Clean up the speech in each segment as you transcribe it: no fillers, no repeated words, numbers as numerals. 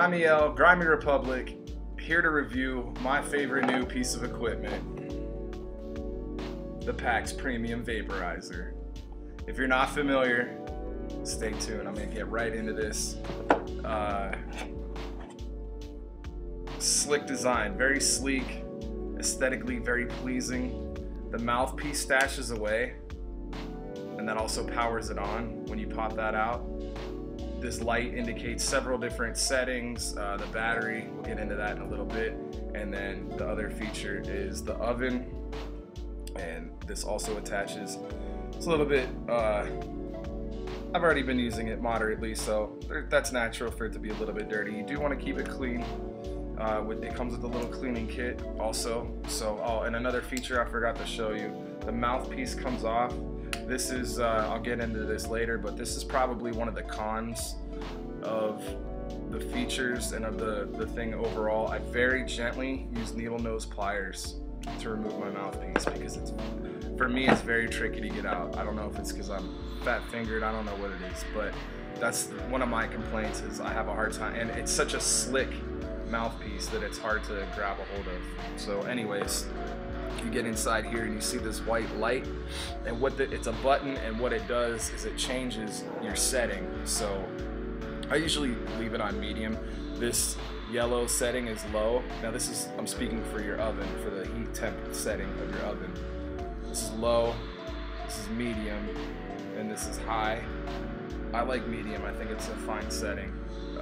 Grimy L, Grimey Republik, here to review my favorite new piece of equipment, the Pax Premium Vaporizer. If you're not familiar, stay tuned. I'm gonna get right into this. Slick design, very sleek, aesthetically very pleasing. The mouthpiece stashes away, and that also powers it on when you pop that out. This light indicates several different settings. The battery, we'll get into that in a little bit. And then the other feature is the oven. And this also attaches. It's a little bit, I've already been using it moderately, so that's natural for it to be a little bit dirty. You do want to keep it clean. It comes with a little cleaning kit also. So, and another feature I forgot to show you, the mouthpiece comes off. This is, I'll get into this later, but this is probably one of the cons of the features and of the thing overall. I very gently use needle nose pliers to remove my mouthpiece because for me it's very tricky to get out. I don't know if it's because I'm fat fingered, I don't know what it is, but that's one of my complaints is I have a hard time, and it's such a slick mouthpiece that it's hard to grab a hold of. So anyways, you get inside here and you see this white light, and it's a button, and what it does is it changes your setting. So I usually leave it on medium. This yellow setting is low. Now this is, I'm speaking for your oven, for the heat temp setting of your oven. This is low, this is medium, and this is high. I like medium, I think it's a fine setting.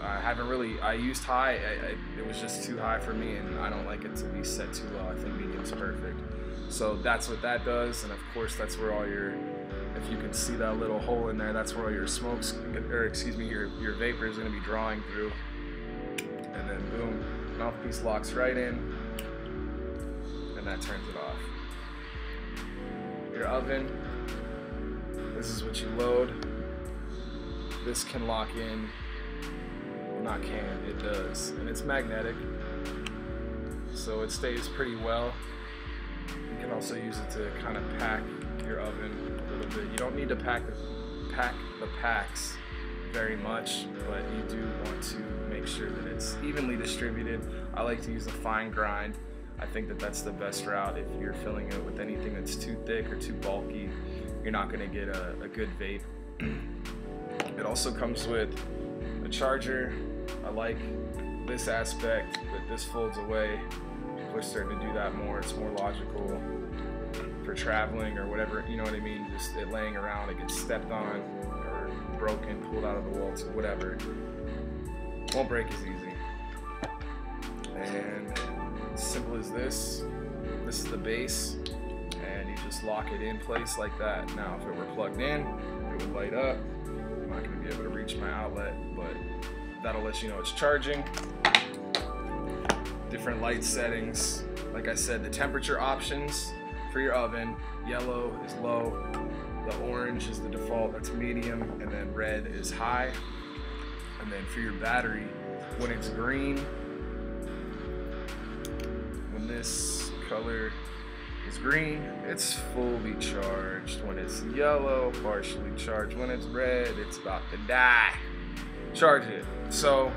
I used high, it was just too high for me, and I don't like it to be set too low. I think medium's perfect. So that's what that does, and of course that's where all your, if you can see that little hole in there, that's where all your smokes, or excuse me, your vapor is going to be drawing through. And then boom, mouthpiece locks right in, and that turns it off. Your oven, this is what you load. This can lock in. Not can, it does, and it's magnetic, so it stays pretty well. You can also use it to kind of pack your oven a little bit. You don't need to pack the packs very much, but you do want to make sure that it's evenly distributed. I like to use a fine grind. I think that that's the best route. If you're filling it with anything that's too thick or too bulky, you're not going to get a good vape. It also comes with a charger. I like this aspect that this folds away. People are starting to do that more. It's more logical for traveling or whatever, you know what I mean? Just it laying around, it gets stepped on or broken, pulled out of the wall, whatever. Won't break as easy. And as simple as this. This is the base, and you just lock it in place like that. Now, if it were plugged in, it would light up. I'm not going to be able to reach my outlet, but that'll let you know it's charging. Different light settings. Like I said, the temperature options for your oven, yellow is low, the orange is the default, that's medium, and then red is high. And then for your battery, when it's green, when this color is green, it's fully charged. When it's yellow, partially charged. When it's red, it's about to die. Charge it. So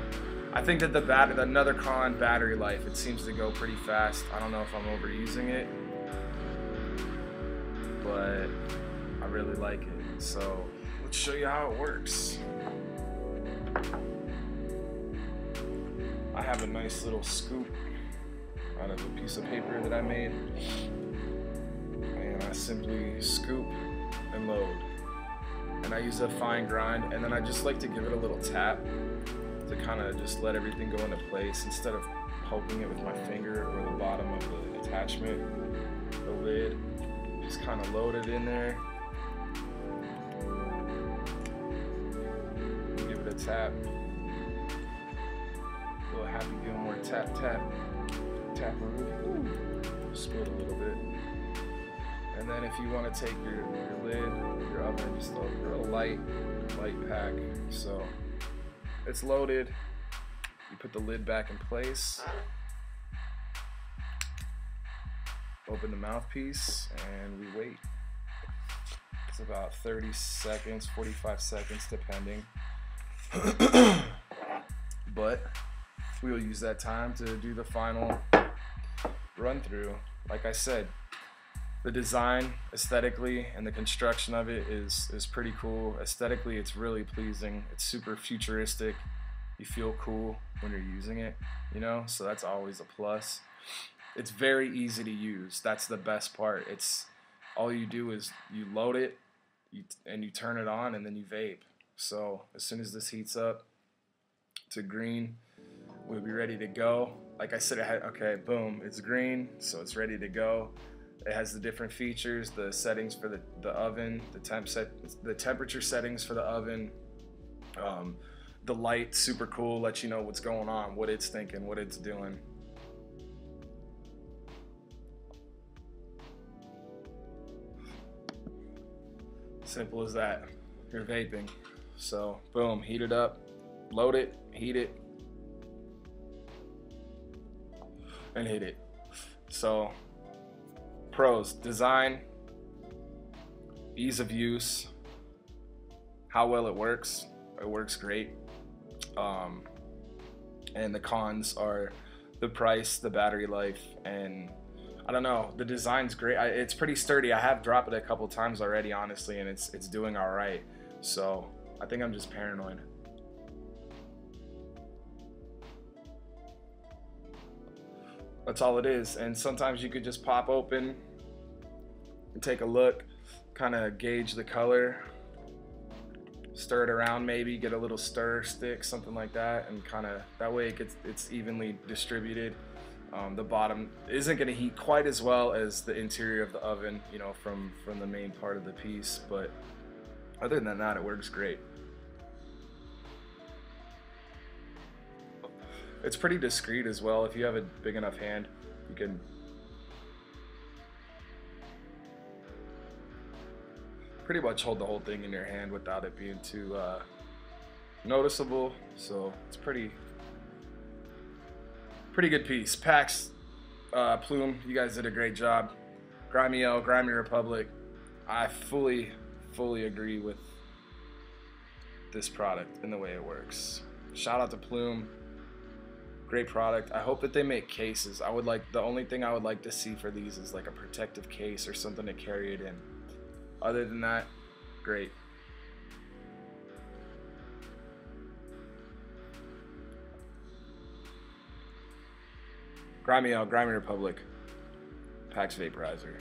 I think that another con, battery life, it seems to go pretty fast. I don't know if I'm overusing it, but I really like it. So let's show you how it works. I have a nice little scoop out of a piece of paper that I made, and I simply scoop and load. And I use a fine grind, and then I just like to give it a little tap to kind of just let everything go into place instead of poking it with my finger or the bottom of the attachment, the lid. Just kind of load it in there. Give it a tap. A little Happy Gilmore tap tap. Taparoo. Split a little bit. And then if you want to take your lid, your oven, just a real light pack. So it's loaded. You put the lid back in place. Open the mouthpiece and we wait. It's about 30 seconds, 45 seconds depending. But we'll use that time to do the final run through. Like I said, the design aesthetically and the construction of it is pretty cool. Aesthetically, it's really pleasing. It's super futuristic. You feel cool when you're using it, you know, so that's always a plus. It's very easy to use. That's the best part. It's all you do is you load it and you turn it on and then you vape. So as soon as this heats up to green, we'll be ready to go. Like I said, okay, boom, it's green, so it's ready to go. It has the different features, the settings for the oven, the temperature settings for the oven. The light, super cool, lets you know what's going on, what it's thinking, what it's doing. Simple as that. You're vaping. So boom, heat it up, load it, heat it, and hit it. So pros: design, ease of use, how well it works. It works great. And the cons are the price, the battery life, and I don't know, the design's great. It's pretty sturdy. I have dropped it a couple times already, honestly, and it's doing all right. So I think I'm just paranoid. That's all it is. And sometimes you could just pop open and take a look, kind of gauge the color, stir it around, maybe get a little stir stick, something like that, and kind of that way it's evenly distributed. The bottom isn't going to heat quite as well as the interior of the oven, you know, from the main part of the piece, but other than that, it works great. It's pretty discreet as well. If you have a big enough hand, you can pretty much hold the whole thing in your hand without it being too noticeable. So it's pretty good piece. Pax, Plume, you guys did a great job. Grimey L, Grimey Republik. I fully agree with this product and the way it works. Shout out to Plume. Great product. I hope that they make cases. The only thing I would like to see for these is like a protective case or something to carry it in. Other than that, great. Grimey L, Grimey Republik, Pax Vaporizer.